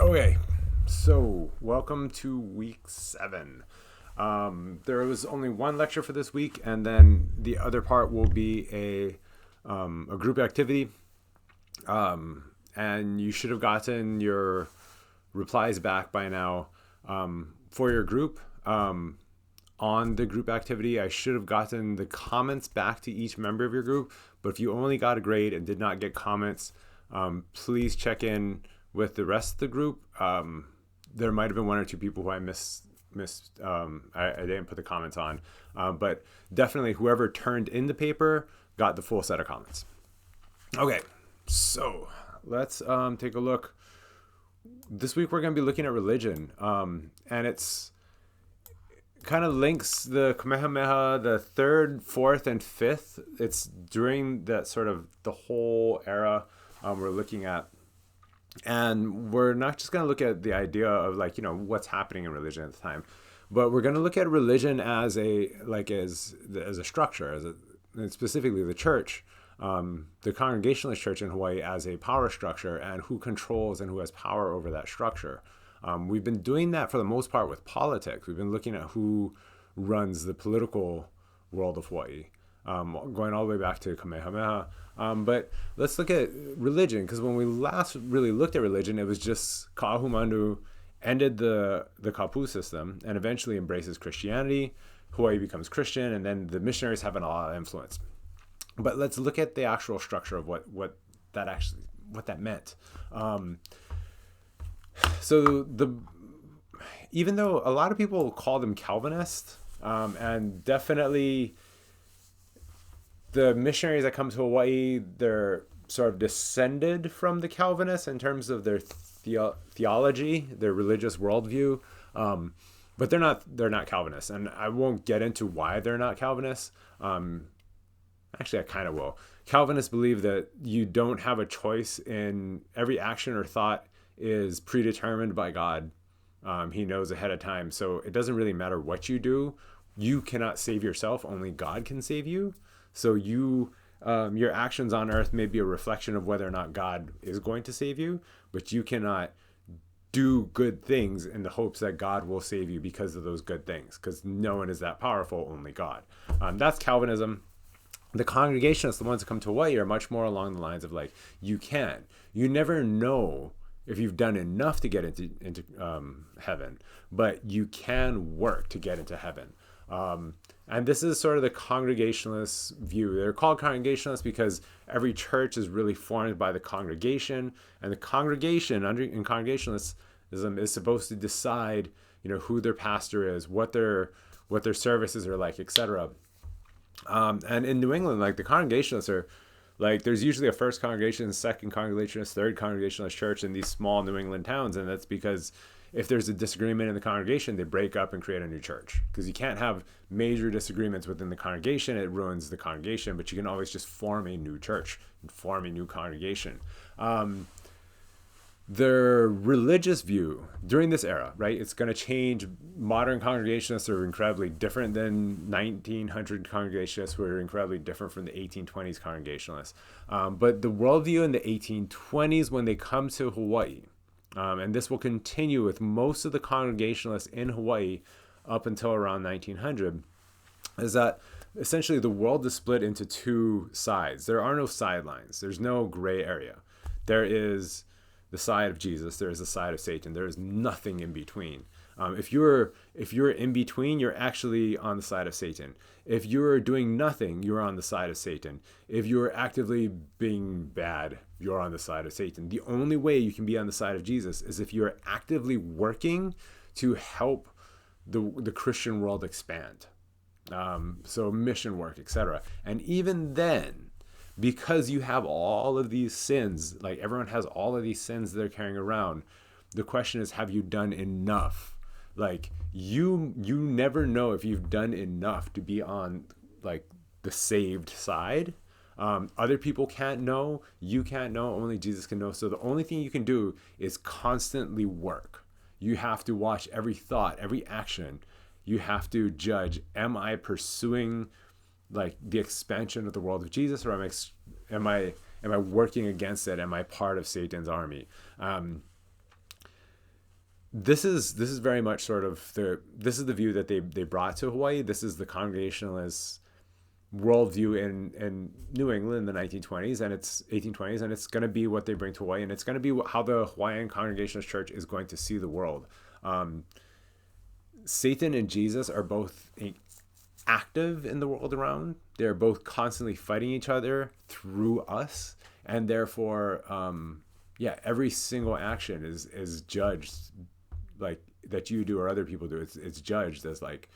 Okay, so welcome to week 7. There was only one lecture for this week, and then the other part will be a group activity. And you should have gotten your replies back by now for your group. On the group activity, I should have gotten the comments back to each member of your group. But if you only got a grade and did not get comments, please check in with the rest of the group. There might have been one or two people who I missed. I didn't put the comments on, but definitely whoever turned in the paper got the full set of comments. Okay, so let's take a look. This week we're going to be looking at religion, and it's kind of links the Kamehameha, the 3rd, 4th, and 5th. It's during that sort of the whole era we're looking at. And we're not just going to look at the idea of what's happening in religion at the time, but we're going to look at religion as a structure, and specifically the church, the Congregationalist Church in Hawaii as a power structure, and who controls and who has power over that structure. We've been doing that for the most part with politics. We've been looking at who runs the political world of Hawaii, going all the way back to Kamehameha. But let's look at religion, because when we last really looked at religion, it was just Ka'ahumanu ended the Kapu system and eventually embraces Christianity. Hawaii becomes Christian, and then the missionaries have a lot of influence. But let's look at the actual structure of what that meant. So even though a lot of people call them Calvinist, and definitely the missionaries that come to Hawaii, they're sort of descended from the Calvinists in terms of their theology, their religious worldview, but they're not Calvinists, and I won't get into why they're not Calvinists. Actually, I kind of will. Calvinists believe that you don't have a choice in every action or thought is predetermined by God. He knows ahead of time, so it doesn't really matter what you do. You cannot save yourself; only God can save you. So your actions on earth may be a reflection of whether or not God is going to save you, but you cannot do good things in the hopes that God will save you because of those good things, because no one is that powerful, only God. That's Calvinism. The Congregationalists, the ones that come to Hawaii, are much more along the lines of you never know if you've done enough to get into heaven, but you can work to get into heaven. And this is sort of the Congregationalist view. They're called Congregationalists because every church is really formed by the congregation, and the congregation in Congregationalism is supposed to decide, who their pastor is, what their services are like, etc. And in New England, the Congregationalists are there's usually a first congregation, second congregationalist, third congregationalist church in these small New England towns, and that's because if there's a disagreement in the congregation, they break up and create a new church, because you can't have major disagreements within the congregation. It ruins the congregation, but you can always just form a new church and form a new congregation. Their religious view during this era, right? It's going to change. Modern Congregationalists are incredibly different than 1900 Congregationalists, who are incredibly different from the 1820s Congregationalists. But the worldview in the 1820s, when they come to Hawaii, and this will continue with most of the Congregationalists in Hawaii up until around 1900, is that essentially the world is split into two sides. There are no sidelines. There's no gray area. There is the side of Jesus. There is the side of Satan. There is nothing in between. If you're in between, you're actually on the side of Satan. If you're doing nothing, you're on the side of Satan. If you're actively being bad, you're on the side of Satan. The only way you can be on the side of Jesus is if you're actively working to help the Christian world expand. So mission work, etc. And even then, because you have all of these sins, everyone has all of these sins they're carrying around, the question is, have you done enough? You never know if you've done enough to be on the saved side. Other people can't know. You can't know. Only Jesus can know. So the only thing you can do is constantly work. You have to watch every thought, every action. You have to judge, am I pursuing the expansion of the world of Jesus, or am I working against it? Am I part of Satan's army? this is very much sort of this is the view that they brought to Hawaii. This is the Congregationalist worldview in New England in the 1920s and it's 1820s, and it's going to be what they bring to Hawaii, and it's going to be how the Hawaiian Congregationalist Church is going to see the world. Satan and Jesus are both active in the world around. They're both constantly fighting each other through us, and therefore, every single action is judged like that you do or other people do. It's judged as like,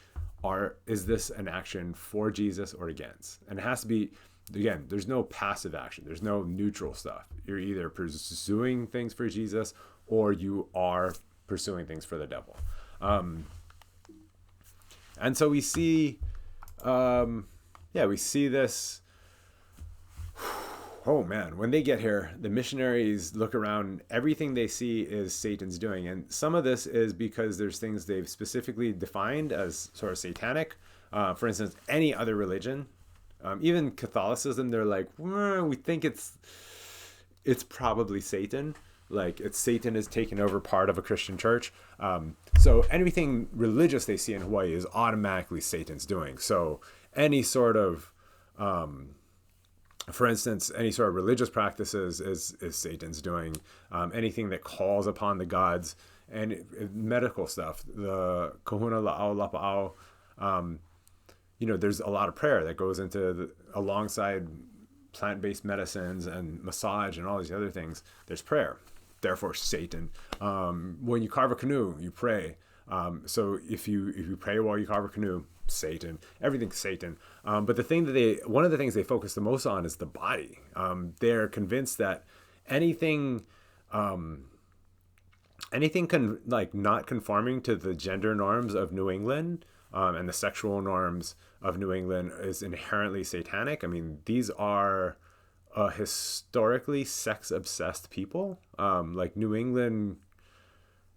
is this an action for Jesus or against? And it has to be, again, there's no passive action. There's no neutral stuff. You're either pursuing things for Jesus or you are pursuing things for the devil. And so we see, we see this. Oh man, when they get here, the missionaries look around, everything they see is Satan's doing. And some of this is because there's things they've specifically defined as sort of satanic. For instance, any other religion, even Catholicism, they're like, we think it's probably Satan. Like Satan is taking over part of a Christian church. So anything religious they see in Hawaii is automatically Satan's doing. So any sort of, for instance, any sort of religious practices is Satan's doing. Anything that calls upon the gods, and medical stuff, the kahuna la'au lapa'au, there's a lot of prayer that goes into alongside plant-based medicines and massage and all these other things. There's prayer, therefore Satan. When you carve a canoe, you pray. So if you pray while you carve a canoe, Satan. Everything's Satan. But one of the things they focus the most on is the body. They're convinced that anything not conforming to the gender norms of New England and the sexual norms of New England is inherently satanic. I mean, these are historically sex-obsessed people. Like New England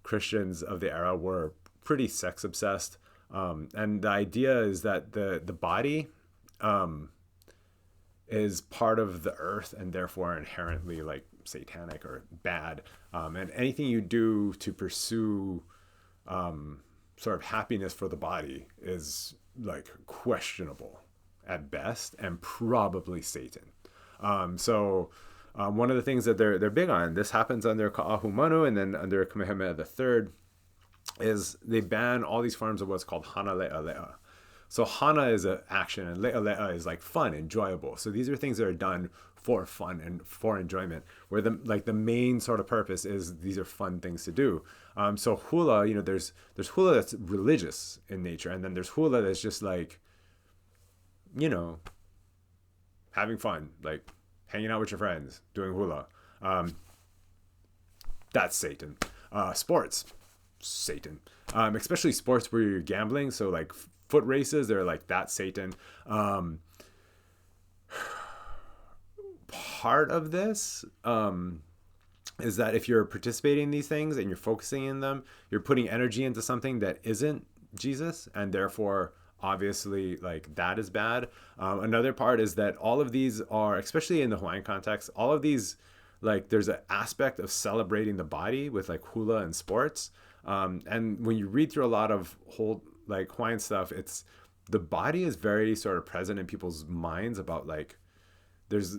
Christians of the era were pretty sex-obsessed. And the idea is that the body is part of the earth and therefore inherently like satanic or bad. And anything you do to pursue sort of happiness for the body is like questionable at best and probably Satan. So one of the things that they're big on, this happens under Ka'ahumanu and then under Kamehameha III, is they ban all these forms of what's called hana le'a. So hana is an action and le'a is like fun, enjoyable. So these are things that are done for fun and for enjoyment, where the main sort of purpose is these are fun things to do. So hula, there's hula that's religious in nature, and then there's hula that's just like, having fun, like hanging out with your friends, doing hula. That's Satan. Sports, Satan. Especially sports where you're gambling. So like foot races, they're like, that's Satan. Part of this is that if you're participating in these things and you're focusing in them, you're putting energy into something that isn't Jesus, and therefore obviously like that is bad. Another part is that all of these are, especially in the Hawaiian context, all of these, like there's an aspect of celebrating the body with like hula and sports. And when you read through a lot of whole like Hawaiian stuff, it's the body is very sort of present in people's minds about like, there's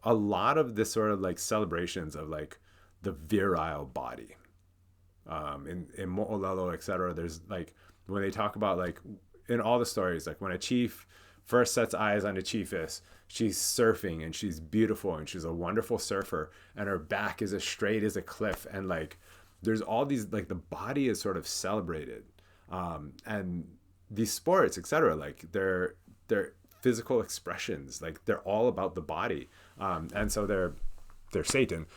a lot of this sort of like celebrations of like the virile body. In Mo'olelo, etc. There's like, when they talk about like in all the stories, like when a chief first sets eyes on a chiefess, she's surfing and she's beautiful and she's a wonderful surfer and her back is as straight as a cliff, and like there's all these, like the body is sort of celebrated, and these sports, etc., like they're physical expressions, like they're all about the body, and so they're Satan.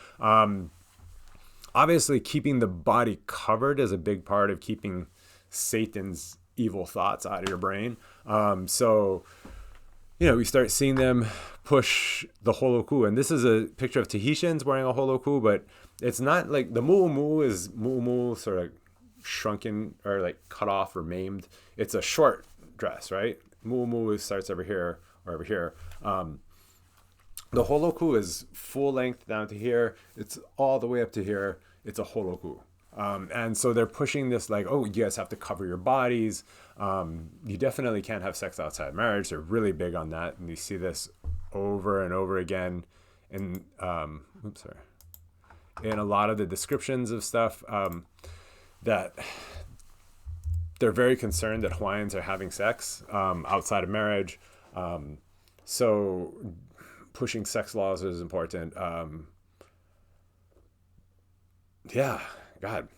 Obviously keeping the body covered is a big part of keeping Satan's evil thoughts out of your brain. So we start seeing them push the holoku, and this is a picture of Tahitians wearing a holoku, but it's not like the mu'umu is mu'umu sort of shrunken or like cut off or maimed. It's a short dress, right? Mu'umu starts over here or over here. The holoku is full length down to here. It's all the way up to here. It's a holoku. And so they're pushing this like, oh, you guys have to cover your bodies. You definitely can't have sex outside marriage. They're really big on that. And you see this over and over again in, in a lot of the descriptions of stuff, that they're very concerned that Hawaiians are having sex outside of marriage. So pushing sex laws is important. Yeah, God.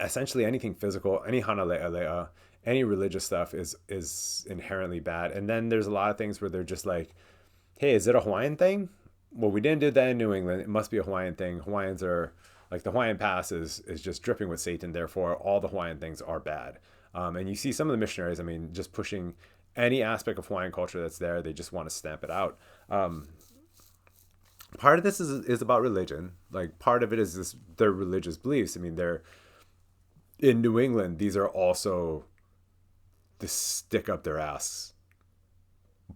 Essentially anything physical, any hana le'a, any religious stuff is inherently bad. And then there's a lot of things where they're just like, hey, is it a Hawaiian thing? Well, we didn't do that in New England. It must be a Hawaiian thing. Hawaiians are like, the Hawaiian Pass is just dripping with Satan. Therefore, all the Hawaiian things are bad. And you see some of the missionaries, I mean, just pushing any aspect of Hawaiian culture that's there. They just want to stamp it out. Part of this is about religion. Like, part of it is their religious beliefs. I mean, they're in New England. These are also the stick up their ass,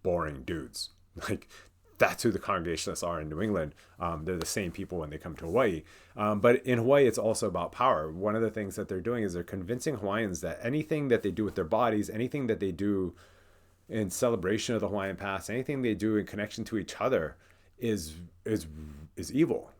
boring dudes. Like, that's who the Congregationalists are in New England. They're the same people when they come to Hawaii. But in Hawaii, it's also about power. One of the things that they're doing is they're convincing Hawaiians that anything that they do with their bodies, anything that they do in celebration of the Hawaiian Pass, anything they do in connection to each other is evil.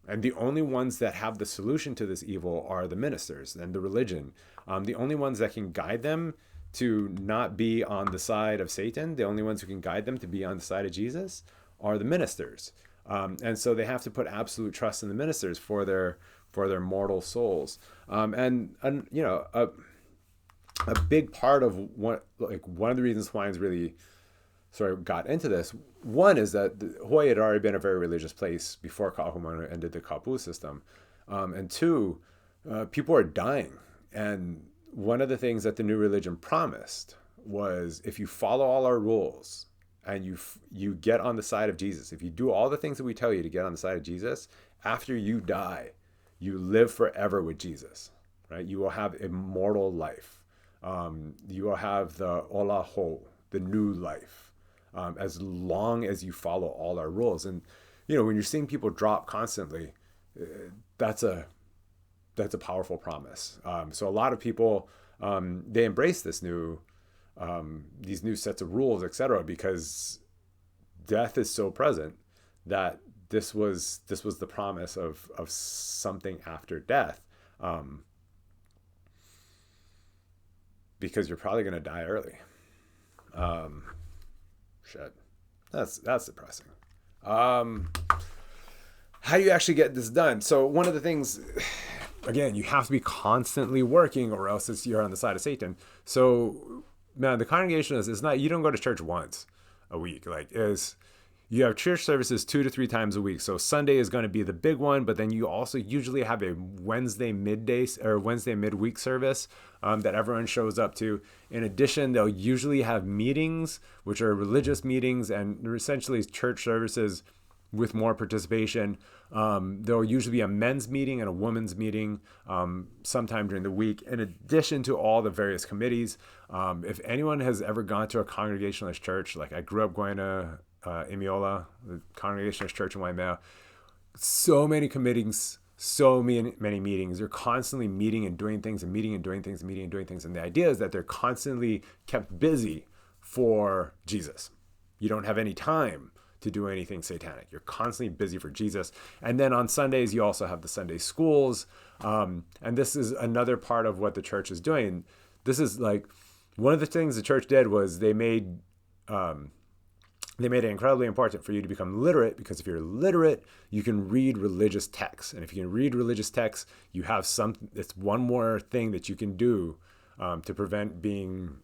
And the only ones that have the solution to this evil are the ministers and the religion. The only ones that can guide them to not be on the side of Satan, the only ones who can guide them to be on the side of Jesus, are the ministers. And so they have to put absolute trust in the ministers for their mortal souls. And you know, a big part of one of the reasons Hawaiians really sort of got into this, one is that Hawaii had already been a very religious place before Ka'ahumanu ended the Kapu system. And two, people are dying. And one of the things that the new religion promised was, if you follow all our rules and you get on the side of Jesus, if you do all the things that we tell you to get on the side of Jesus, after you die, you live forever with Jesus, right? You will have immortal life. You will have the ola ho, the new life, as long as you follow all our rules. And, you know, when you're seeing people drop constantly, that's a powerful promise. So a lot of people, they embrace this these new sets of rules, etc., because death is so present that this was the promise of something after death, because you're probably going to die early. Shit, that's depressing. How do you actually get this done? So one of the things, again, you have to be constantly working, or else you're on the side of Satan. So, man, the Congregationalists, it's not, you don't go to church once a week. Like, you have church services 2 to 3 times a week. So Sunday is going to be the big one, but then you also usually have a Wednesday midday or Wednesday midweek service that everyone shows up to. In addition, they'll usually have meetings, which are religious meetings and essentially church services with more participation. There'll usually be a men's meeting and a women's meeting sometime during the week, in addition to all the various committees. If anyone has ever gone to a Congregationalist church, like I grew up going to Imiola, the Congregationalist church in Waimea, so many committees, so many meetings. They're constantly meeting and doing things and meeting and doing things and meeting and doing things. And the idea is that they're constantly kept busy for Jesus. You don't have any time to do anything satanic. You're constantly busy for Jesus. And then on Sundays, you also have the Sunday schools. And this is another part of what the church is doing. This is like, one of the things the church did was they made it incredibly important for you to become literate, because if you're literate, you can read religious texts. And if you can read religious texts, you have it's one more thing that you can do to prevent being,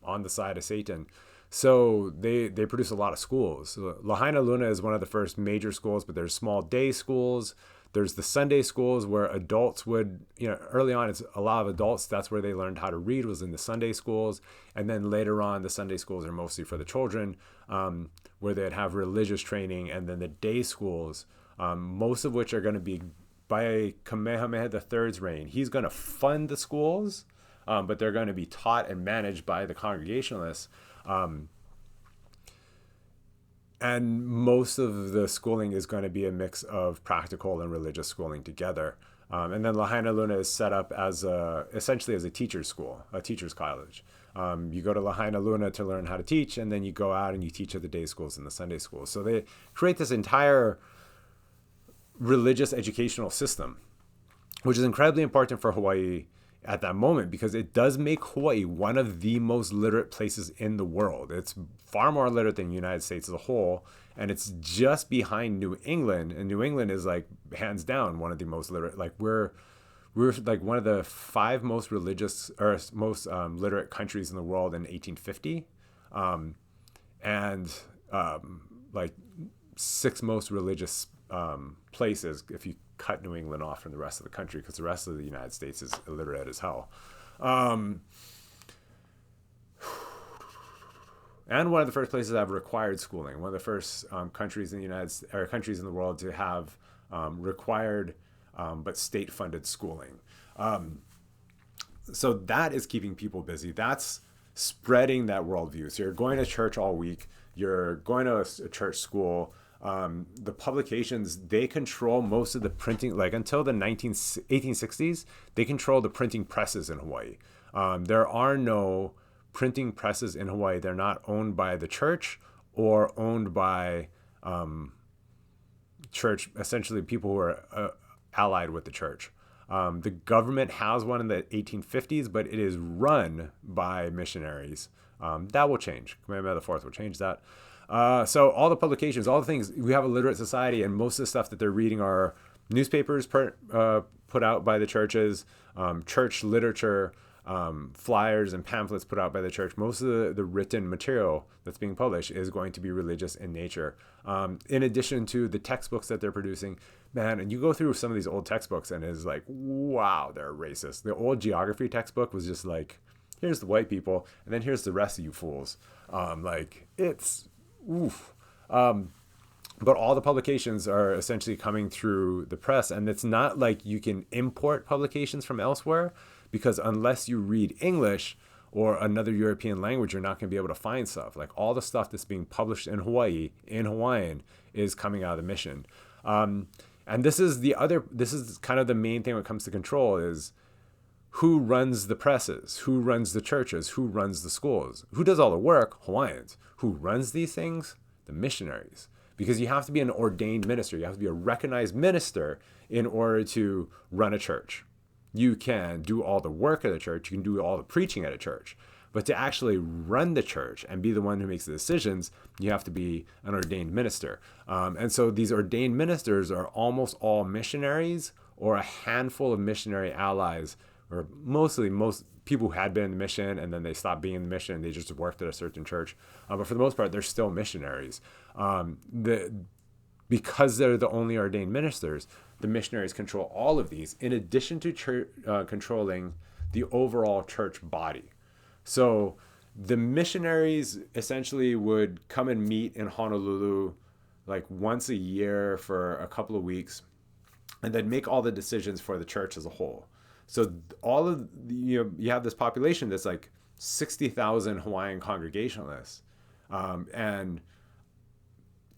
on the side of Satan. So they produce a lot of schools. Lahaina Luna is one of the first major schools, but there's small day schools. There's the Sunday schools where adults would, early on, it's a lot of adults. That's where they learned how to read, was in the Sunday schools. And then later on, the Sunday schools are mostly for the children, where they'd have religious training. And then the day schools, most of which are going to be by Kamehameha III's reign. He's going to fund the schools, but they're going to be taught and managed by the Congregationalists. And most of the schooling is going to be a mix of practical and religious schooling together. And then Lahaina Luna is set up as essentially as a teacher's school, a teacher's college. You go to Lahaina Luna to learn how to teach, and then you go out and you teach at the day schools and the Sunday schools. So they create this entire religious educational system, which is incredibly important for Hawaii at that moment, because it does make Hawaii one of the most literate places in the world. It's far more literate than the United States as a whole, and it's just behind New England. And New England is like hands down one of the most literate. Like we're like one of the 5 most religious or most literate countries in the world in 1850, and like 6 most religious places if you cut New England off from the rest of the country, because the rest of the United States is illiterate as hell. And one of the first places that have required schooling, one of the first countries in the world to have required but state-funded schooling. So that is keeping people busy. That's spreading that worldview. So you're going to church all week. You're going to a church school. The publications, they control most of the printing, like until the 1860s, they control the printing presses in Hawaii. There are no printing presses in Hawaii. They're not owned by the church or owned by church, essentially people who are allied with the church. The government has one in the 1850s, but it is run by missionaries. That will change. Kamehameha IV will change that. So all the publications, all the things, we have a literate society, and most of the stuff that they're reading are newspapers put out by the churches, church literature, flyers and pamphlets put out by the church. Most of the written material that's being published is going to be religious in nature. In addition to the textbooks that they're producing, man, and you go through some of these old textbooks and it's like, wow, they're racist. The old geography textbook was just like, here's the white people, and then here's the rest of you fools. Like it's, oof. But all the publications are essentially coming through the press, and it's not like you can import publications from elsewhere, because unless you read English or another European language, you're not going to be able to find stuff. Like all the stuff that's being published in Hawaii in Hawaiian is coming out of the mission. And this is kind of the main thing when it comes to control is who runs the presses, who runs the churches, who runs the schools, who does all the work? Hawaiians. Who runs these things? The missionaries. Because you have to be an ordained minister. You have to be a recognized minister in order to run a church. You can do all the work at a church. You can do all the preaching at a church. But to actually run the church and be the one who makes the decisions, you have to be an ordained minister. And so these ordained ministers are almost all missionaries or a handful of missionary allies, or most people who had been in the mission and then they stopped being in the mission and they just worked at a certain church. But for the most part, they're still missionaries. Because they're the only ordained ministers, the missionaries control all of these, in addition to controlling the overall church body. So the missionaries essentially would come and meet in Honolulu like once a year for a couple of weeks, and then make all the decisions for the church as a whole. So all of you have this population that's like 60,000 Hawaiian Congregationalists, and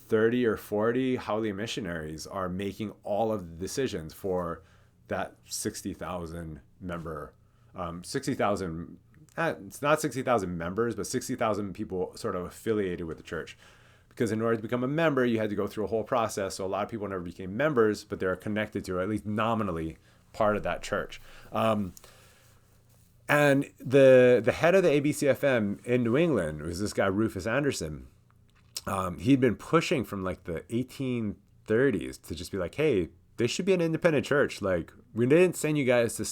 30 or 40 haole missionaries are making all of the decisions for that 60,000 member, 60,000, it's not 60,000 members, but 60,000 people sort of affiliated with the church. Because in order to become a member, you had to go through a whole process. So a lot of people never became members, but they're connected to, or at least nominally, part of that church. And the head of the ABCFM in New England was this guy, Rufus Anderson. He'd been pushing from like the 1830s to just be like, hey, they should be an independent church. Like, we didn't send you guys to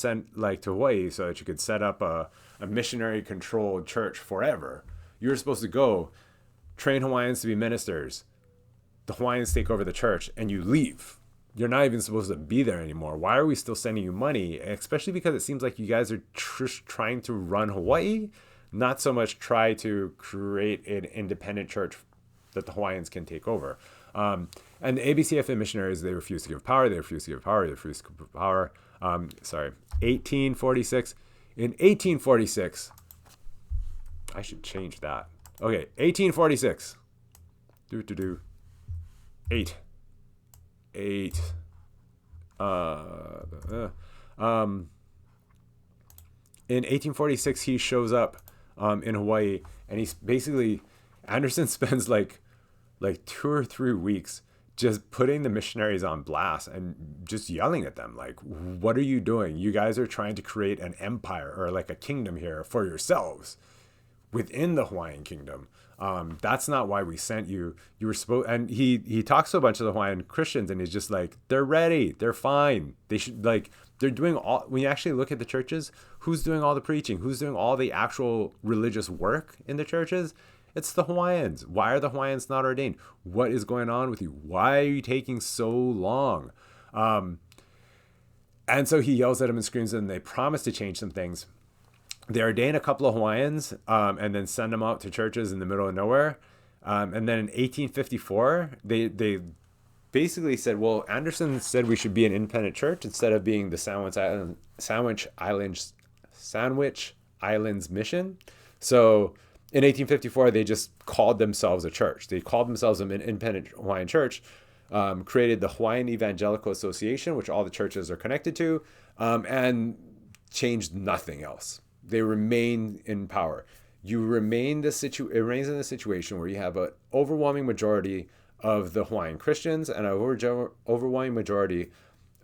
Hawaii so that you could set up a missionary controlled church forever. You were supposed to go train Hawaiians to be ministers. The Hawaiians take over the church and you leave. You're not even supposed to be there anymore. Why are we still sending you money? Especially because it seems like you guys are trying to run Hawaii, not so much try to create an independent church that the Hawaiians can take over. And the ABCFM missionaries, they refused to give power. 1846. In 1846, I should change that. Okay, 1846. Eight. In 1846, he shows up in Hawaii, and he's basically Anderson spends like 2 or 3 weeks just putting the missionaries on blast and just yelling at them like, what are you doing? You guys are trying to create an empire or like a kingdom here for yourselves within the Hawaiian kingdom. That's not why we sent you. You were supposed, and he talks to a bunch of the Hawaiian Christians, and he's just like, they're ready, they're fine, they should, like, they're doing all. When you actually look at the churches, who's doing all the preaching, who's doing all the actual religious work in the churches? It's the Hawaiians. Why are the Hawaiians not ordained? What is going on with you? Why are you taking so long? And so he yells at them and screams at them. They promise to change some things. They ordain a couple of Hawaiians and then send them out to churches in the middle of nowhere. And then in 1854, they basically said, well, Anderson said we should be an independent church instead of being the Sandwich Islands Mission. So in 1854, they just called themselves a church. They called themselves an independent Hawaiian church, created the Hawaiian Evangelical Association, which all the churches are connected to, and changed nothing else. They remain in power. You remain it remains in the situation where you have an overwhelming majority of the Hawaiian Christians and an overwhelming majority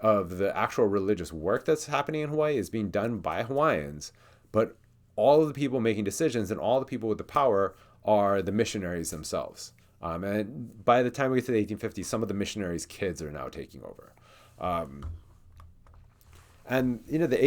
of the actual religious work that's happening in Hawaii is being done by Hawaiians, but all of the people making decisions and all the people with the power are the missionaries themselves. And by the time we get to the 1850s, some of the missionaries' kids are now taking over. And, you know, the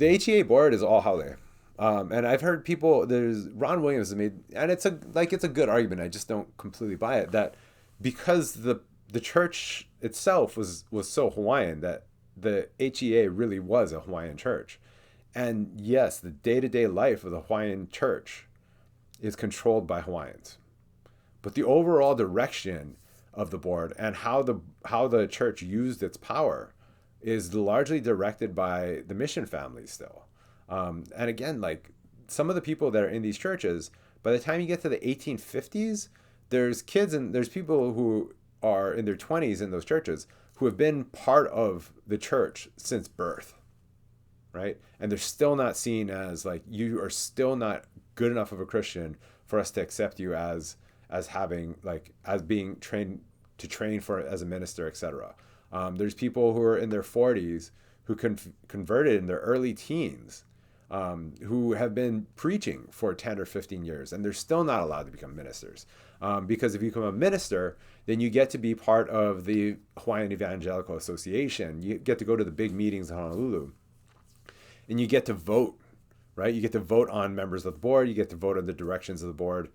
HEA board is all haole. And I've heard people, there's Ron Williams made, and it's a good argument. I just don't completely buy it, that because the church itself was so Hawaiian that the HEA really was a Hawaiian church. And yes, the day-to-day life of the Hawaiian church is controlled by Hawaiians. But the overall direction of the board and how the church used its power is largely directed by the mission families still. And again, like some of the people that are in these churches, by the time you get to the 1850s, there's kids and there's people who are in their 20s in those churches who have been part of the church since birth, right? And they're still not seen as like, you are still not good enough of a Christian for us to accept you as having like, as being trained for as a minister, etc. There's people who are in their 40s who converted in their early teens, who have been preaching for 10 or 15 years, and they're still not allowed to become ministers. Because if you become a minister, then you get to be part of the Hawaiian Evangelical Association. You get to go to the big meetings in Honolulu, and you get to vote, right? You get to vote on members of the board. You get to vote on the directions of the board.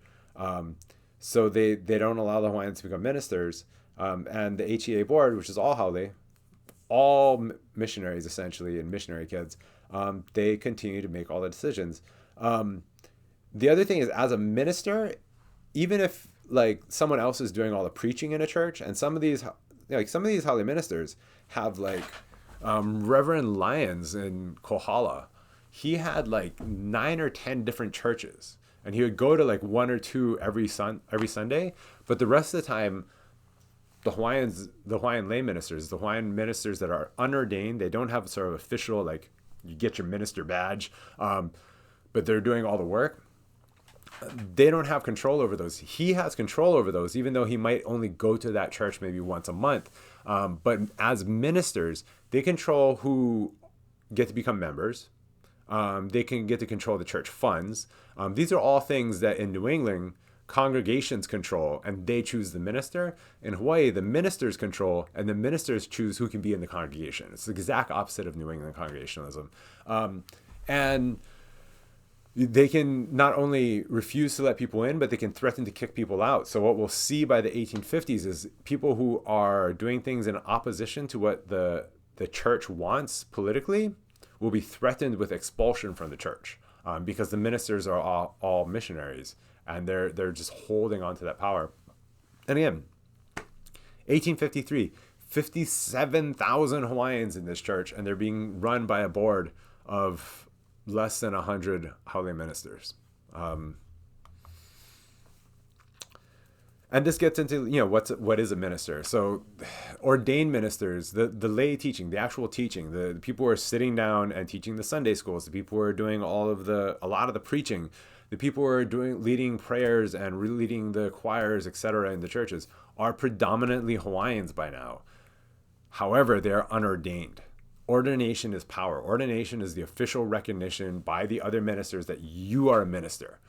So they don't allow the Hawaiians to become ministers. And the HEA board, which is all haole, all missionaries essentially and missionary kids, they continue to make all the decisions. The other thing is, as a minister, even if like someone else is doing all the preaching in a church, and some of these haole ministers have like Reverend Lyons in Kohala, he had like 9 or 10 different churches, and he would go to like 1 or 2 every Sunday, but the rest of the time, the Hawaiian lay ministers, the Hawaiian ministers that are unordained, they don't have sort of official, like you get your minister badge, but they're doing all the work. They don't have control over those. He has control over those, even though he might only go to that church maybe once a month. But as ministers, they control who get to become members. They can get to control the church funds. These are all things that in New England, congregations control, and they choose the minister. In Hawaii, the ministers control, and the ministers choose who can be in the congregation. It's the exact opposite of New England congregationalism. And they can not only refuse to let people in, but they can threaten to kick people out. So what we'll see by the 1850s is people who are doing things in opposition to what the church wants politically will be threatened with expulsion from the church, because the ministers are all missionaries, and they're just holding on to that power. And again, 1853, 57,000 Hawaiians in this church, and they're being run by a board of less than 100 haole ministers. And And this gets into, what is a minister. So ordained ministers, the lay teaching, the actual teaching, the people who are sitting down and teaching the Sunday schools, the people who are doing a lot of the preaching, the people who are leading prayers and leading the choirs, etc. in the churches, are predominantly Hawaiians by now. However, they are unordained. Ordination is power. Ordination is the official recognition by the other ministers that you are a minister.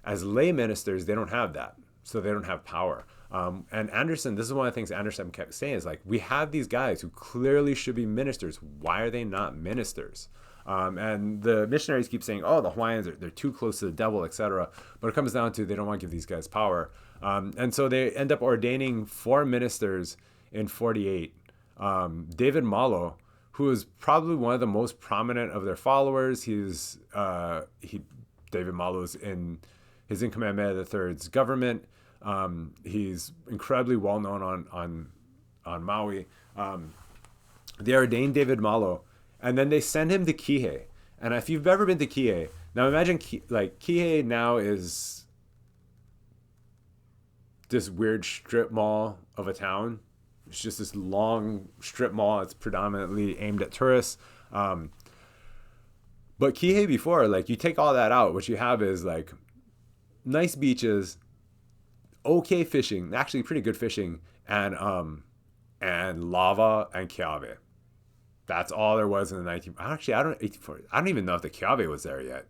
As lay ministers, they don't have that. So they don't have power. And Anderson, this is one of the things Anderson kept saying, is like, we have these guys who clearly should be ministers. Why are they not ministers? And the missionaries keep saying, oh, the Hawaiians, they're too close to the devil, etc. But it comes down to they don't want to give these guys power. And so they end up ordaining 4 ministers in 48. David Malo, who is probably one of the most prominent of their followers. David Malo is in His Income III's government. He's incredibly well known on Maui. They ordained David Malo, and then they send him to Kihei. And if you've ever been to Kihei, now imagine Kihei now is this weird strip mall of a town. It's just this long strip mall. It's predominantly aimed at tourists. But Kihei before, you take all that out, what you have is nice beaches, okay fishing, actually pretty good fishing, and lava and Keawe. That's all there was in the 19. Actually, I don't even know if the Keawe was there yet.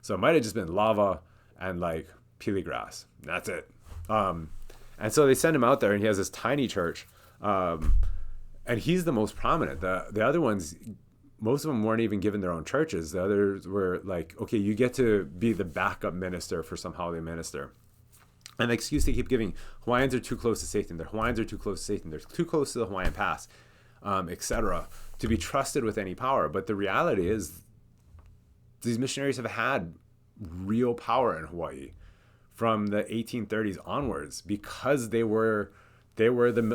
So it might have just been lava and peely grass. That's it. And so they send him out there, and he has this tiny church, and he's the most prominent. The other ones, most of them weren't even given their own churches. The others were okay, you get to be the backup minister for some holiday minister. And the excuse they keep giving, Hawaiians are too close to Satan. The Hawaiians are too close to Satan. They're too close to the Hawaiian Pass, etc., to be trusted with any power. But the reality is, these missionaries have had real power in Hawaii from the 1830s onwards, because they were the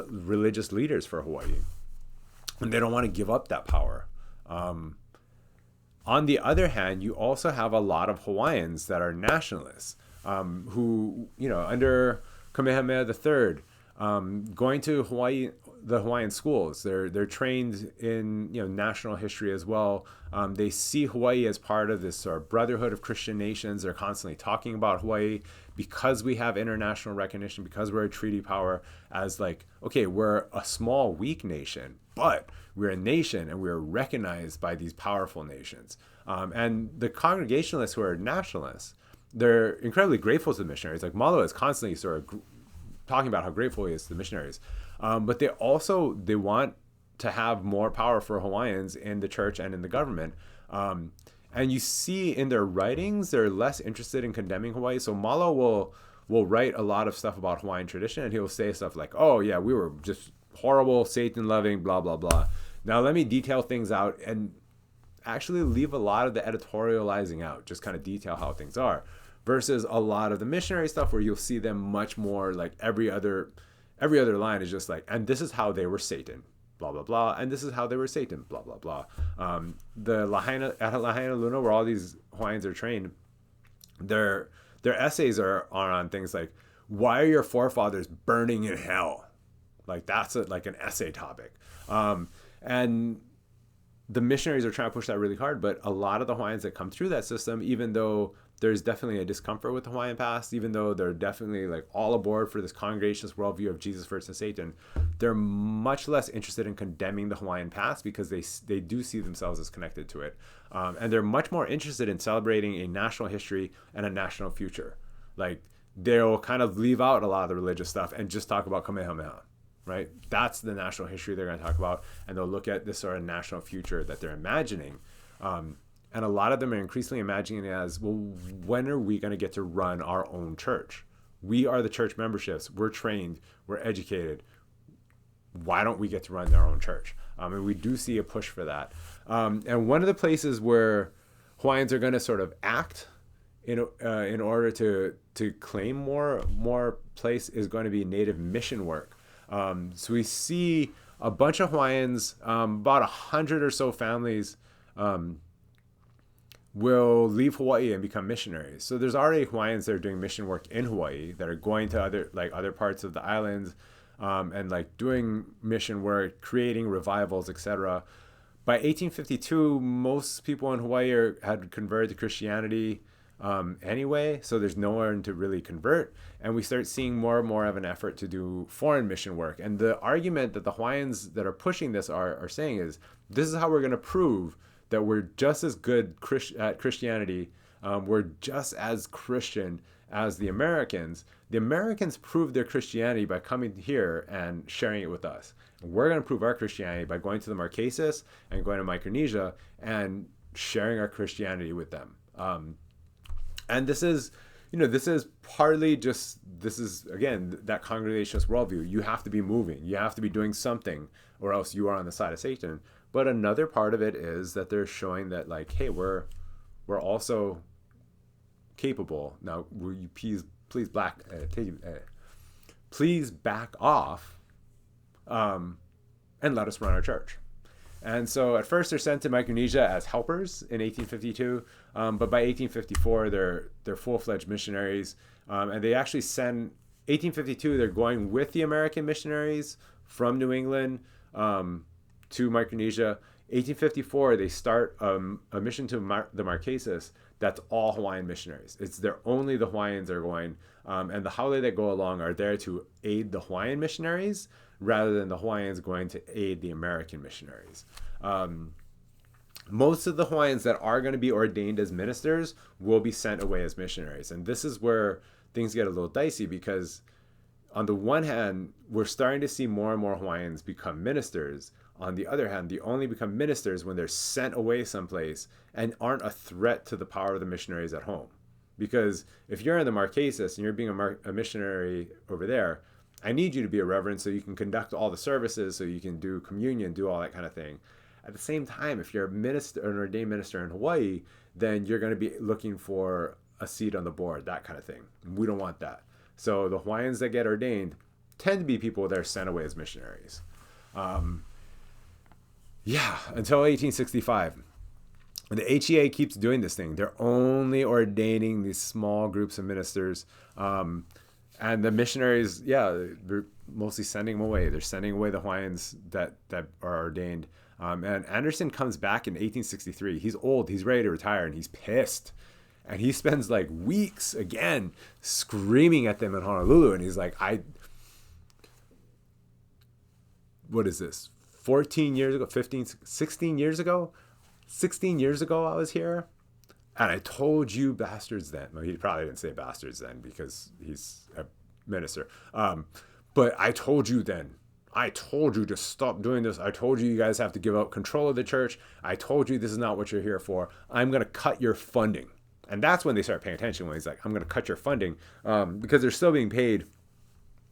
religious leaders for Hawaii, and they don't want to give up that power. On the other hand, you also have a lot of Hawaiians that are nationalists, who, under Kamehameha III, going to Hawaii, the Hawaiian schools, they're trained in national history as well. They see Hawaii as part of this sort of brotherhood of Christian nations. They're constantly talking about Hawaii because we have international recognition, because we're a treaty power, as okay, we're a small, weak nation, but we're a nation and we're recognized by these powerful nations. And the Congregationalists who are nationalists, they're incredibly grateful to the missionaries. Malo is constantly sort of talking about how grateful he is to the missionaries. But they want to have more power for Hawaiians in the church and in the government. And you see in their writings, they're less interested in condemning Hawaii. So Malo will write a lot of stuff about Hawaiian tradition, and he'll say stuff like, oh yeah, we were just horrible, Satan-loving, blah, blah, blah. Now let me detail things out and actually leave a lot of the editorializing out, just kind of detail how things are, versus a lot of the missionary stuff where you'll see them much more every other line is just and this is how they were Satan, blah, blah, blah, and this is how they were Satan, blah, blah, blah. The Lahaina, at Lahaina Luna, where all these Hawaiians are trained, their essays are on things like, why are your forefathers burning in hell? That's an essay topic. And the missionaries are trying to push that really hard, but a lot of the Hawaiians that come through that system, even though there's definitely a discomfort with the Hawaiian past, even though they're definitely all aboard for this Congregationalist worldview of Jesus versus Satan, they're much less interested in condemning the Hawaiian past, because they do see themselves as connected to it. And they're much more interested in celebrating a national history and a national future. They'll kind of leave out a lot of the religious stuff and just talk about Kamehameha, right? That's the national history they're going to talk about, and they'll look at this sort of national future that they're imagining. And a lot of them are increasingly imagining it as, well, when are we going to get to run our own church? We are the church memberships. We're trained. We're educated. Why don't we get to run our own church? And we do see a push for that. And one of the places where Hawaiians are going to sort of act in order to claim more place is going to be Native mission work. So we see a bunch of Hawaiians, about 100 or so families, will leave Hawaii and become missionaries. So there's already Hawaiians that are doing mission work in Hawaii that are going to other parts of the islands, and like doing mission work, creating revivals, etc. By 1852, most people in Hawaii had converted to Christianity anyway, so there's no one to really convert. And we start seeing more and more of an effort to do foreign mission work. And the argument that the Hawaiians that are pushing this are saying is, this is how we're going to prove that we're just as good at Christianity. We're just as Christian as the Americans. The Americans proved their Christianity by coming here and sharing it with us. We're going to prove our Christianity by going to the Marquesas and going to Micronesia and sharing our Christianity with them. And this is partly just, this is, again, that congregationalist worldview. You have to be moving. You have to be doing something, or else you are on the side of Satan. But another part of it is that they're showing that, like, hey, we're also capable. Now, will you please back off, and let us run our church. And so at first they're sent to Micronesia as helpers in 1852, but by 1854 they're full-fledged missionaries, and they actually send 1852 they're going with the American missionaries from New England to Micronesia. 1854 they start a mission to the Marquesas that's all Hawaiian missionaries. They're only the Hawaiians are going, and the haole that go along are there to aid the Hawaiian missionaries rather than the Hawaiians going to aid the American missionaries. Most of the Hawaiians that are going to be ordained as ministers will be sent away as missionaries. And this is where things get a little dicey, because on the one hand, we're starting to see more and more Hawaiians become ministers. On the other hand, they only become ministers when they're sent away someplace and aren't a threat to the power of the missionaries at home. Because if you're in the Marquesas and you're being a missionary over there, I need you to be a reverend so you can conduct all the services, so you can do communion, do all that kind of thing. At the same time, if you're an ordained minister in Hawaii, then you're going to be looking for a seat on the board, that kind of thing. We don't want that. So the Hawaiians that get ordained tend to be people that are sent away as missionaries. Until 1865. And the HEA keeps doing this thing. They're only ordaining these small groups of ministers. And the missionaries, they're mostly sending them away. They're sending away the Hawaiians that are ordained. And Anderson comes back in 1863. He's old. He's ready to retire, and he's pissed. And he spends like weeks, again, screaming at them in Honolulu. And he's like, what is this? 14 years ago, 15, 16 years ago? 16 years ago I was here. And I told you bastards then. Well, he probably didn't say bastards then because he's a minister. But I told you then. I told you to stop doing this. I told you guys have to give up control of the church. I told you this is not what you're here for. I'm going to cut your funding. And that's when they start paying attention, when he's like, I'm going to cut your funding, because they're still being paid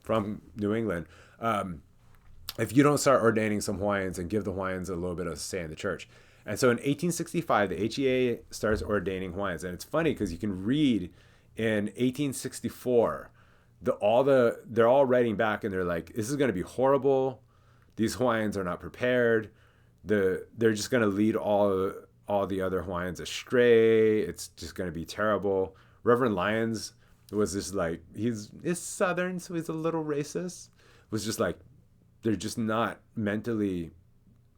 from New England. If you don't start ordaining some Hawaiians and give the Hawaiians a little bit of say in the church. And so in 1865, the HEA starts ordaining Hawaiians. And it's funny because you can read in 1864, they're all writing back and they're like, this is going to be horrible. These Hawaiians are not prepared. They're just going to lead all the other Hawaiians astray. It's just going to be terrible. Reverend Lyons was just like, he's Southern, so he's a little racist. Was just like, they're just not mentally,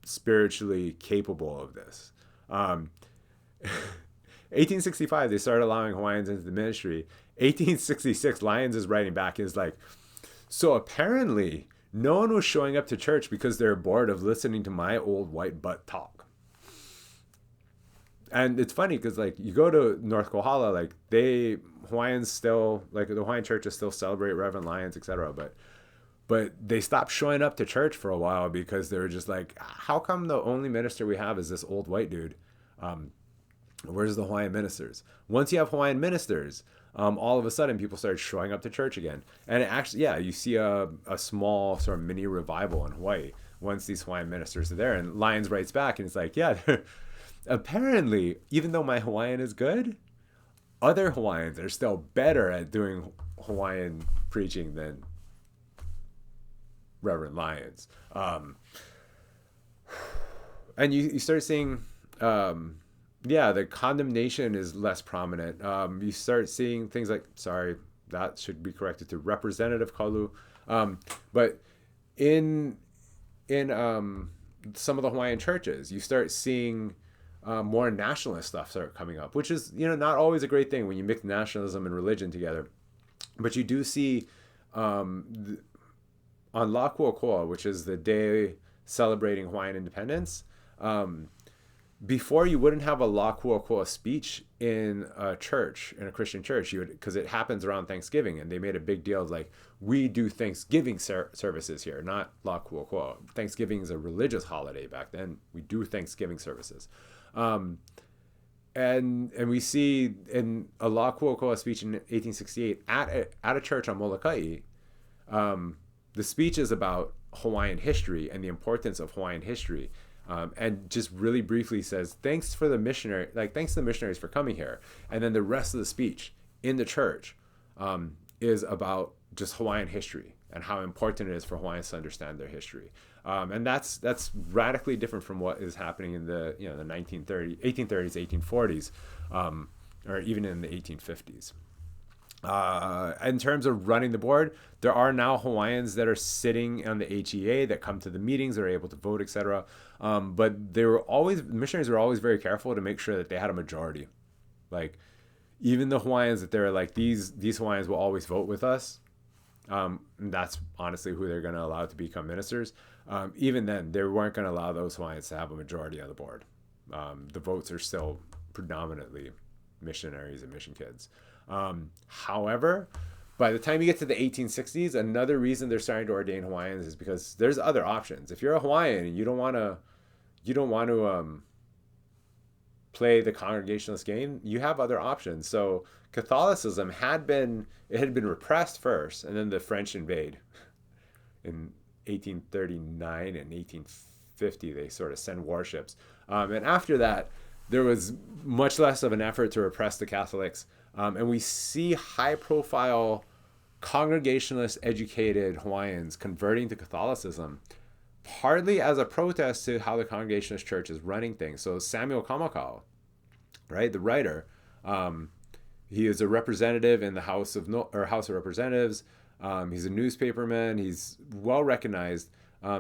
spiritually capable of this. 1865, they started allowing Hawaiians into the ministry. 1866, Lyons is writing back, is like, so apparently no one was showing up to church because they're bored of listening to my old white butt talk. And it's funny because, like, you go to North Kohala, like, Hawaiians still, like, the Hawaiian churches still celebrate Reverend Lyons, etc. But they stopped showing up to church for a while because they were just like, how come the only minister we have is this old white dude? Where's the Hawaiian ministers? Once you have Hawaiian ministers, all of a sudden people started showing up to church again. And it actually, you see a small sort of mini revival in Hawaii once these Hawaiian ministers are there. And Lyons writes back and it's like, apparently, even though my Hawaiian is good, other Hawaiians are still better at doing Hawaiian preaching than Reverend Lyons. And you start seeing yeah, the condemnation is less prominent. You start seeing things like, sorry, that should be corrected to representative kalu. But in some of the Hawaiian churches, you start seeing more nationalist stuff start coming up, which is not always a great thing when you mix nationalism and religion together. But you do see on Lakuakoa, which is the day celebrating Hawaiian independence. Before, you wouldn't have a Lakuakoa speech in a church, in a Christian church, because it happens around Thanksgiving, and they made a big deal of like, we do Thanksgiving services here, not Lakuakoa. Thanksgiving is a religious holiday back then. We do Thanksgiving services. And we see in a Lakuakoa speech in 1868 at a church on Molokai, the speech is about Hawaiian history and the importance of Hawaiian history. And just really briefly says, thanks to the missionaries for coming here. And then the rest of the speech in the church is about just Hawaiian history and how important it is for Hawaiians to understand their history. And that's radically different from what is happening in the 1830s, 1840s, or even in the 1850s. In terms of running the board, there are now Hawaiians that are sitting on the HEA that come to the meetings, that are able to vote, etc. But missionaries were always very careful to make sure that they had a majority. Like, even the Hawaiians that they're like, these Hawaiians will always vote with us. And that's honestly who they're going to allow to become ministers. Even then, they weren't going to allow those Hawaiians to have a majority on the board. The votes are still predominantly missionaries and mission kids. However, by the time you get to the 1860s, another reason they're starting to ordain Hawaiians is because there's other options. If you're a Hawaiian and you don't want to play the Congregationalist game, you have other options. So Catholicism had been repressed first, and then the French invade in 1839 and 1850. They sort of send warships, and after that, there was much less of an effort to repress the Catholics. And we see high-profile Congregationalist educated Hawaiians converting to Catholicism, partly as a protest to how the Congregationalist Church is running things. So Samuel Kamakau, right, the writer, he is a representative in the House of Representatives. He's a newspaperman. He's well recognized.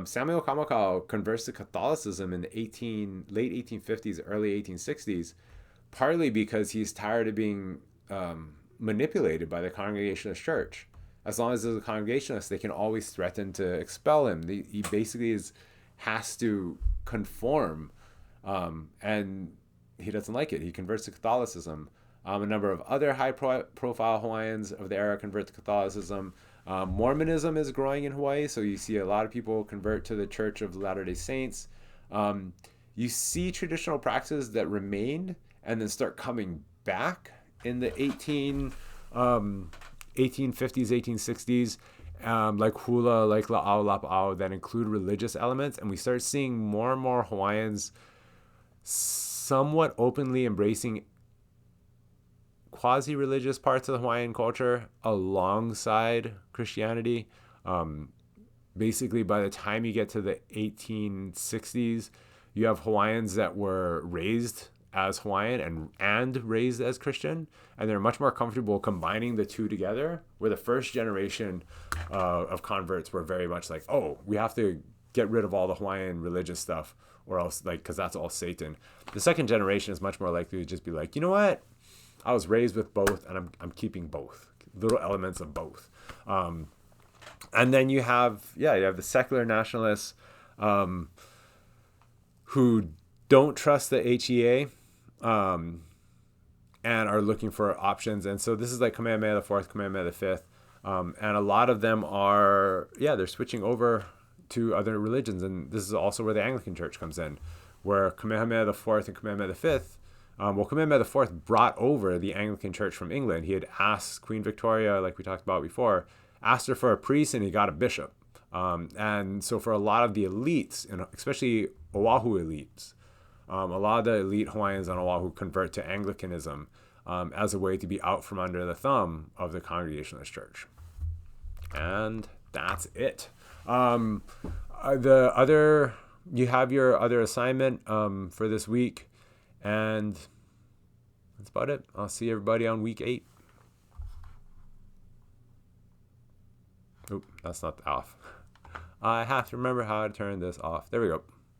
Samuel Kamakau converts to Catholicism in the late 1850s, early 1860s, partly because he's tired of being manipulated by the Congregationalist Church. As long as there's a Congregationalist, they can always threaten to expel him. He basically has to conform, and he doesn't like it. He converts to Catholicism. A number of other high-profile Hawaiians of the era convert to Catholicism. Mormonism is growing in Hawaii, so you see a lot of people convert to the Church of Latter-day Saints. You see traditional practices that remained and then start coming back in the 1850s, 1860s, like hula, like la'au, lapa'au, that include religious elements. And we start seeing more and more Hawaiians somewhat openly embracing quasi-religious parts of the Hawaiian culture alongside Christianity. Basically, by the time you get to the 1860s, you have Hawaiians that were raised as Hawaiian and raised as Christian, and they're much more comfortable combining the two together, where the first generation of converts were very much like, oh, we have to get rid of all the Hawaiian religious stuff, or else, like, because that's all Satan. The second generation is much more likely to just be like, you know what, I was raised with both, and I'm keeping both, little elements of both. And then you have the secular nationalists who don't trust the HEA, and are looking for options. And so this is like Kamehameha IV, Kamehameha V, and a lot of them are, they're switching over to other religions. And this is also where the Anglican Church comes in, where Kamehameha IV and Kamehameha V, Kamehameha IV brought over the Anglican Church from England. He had asked Queen Victoria, like we talked about before, asked her for a priest, and he got a bishop. And so for a lot of the elites, and especially Oahu elites, a lot of the elite Hawaiians on Oahu convert to Anglicanism as a way to be out from under the thumb of the Congregationalist Church. And that's it. You have your other assignment for this week, and that's about it. I'll see everybody on week 8. Oop, that's not off. I have to remember how to turn this off. There we go.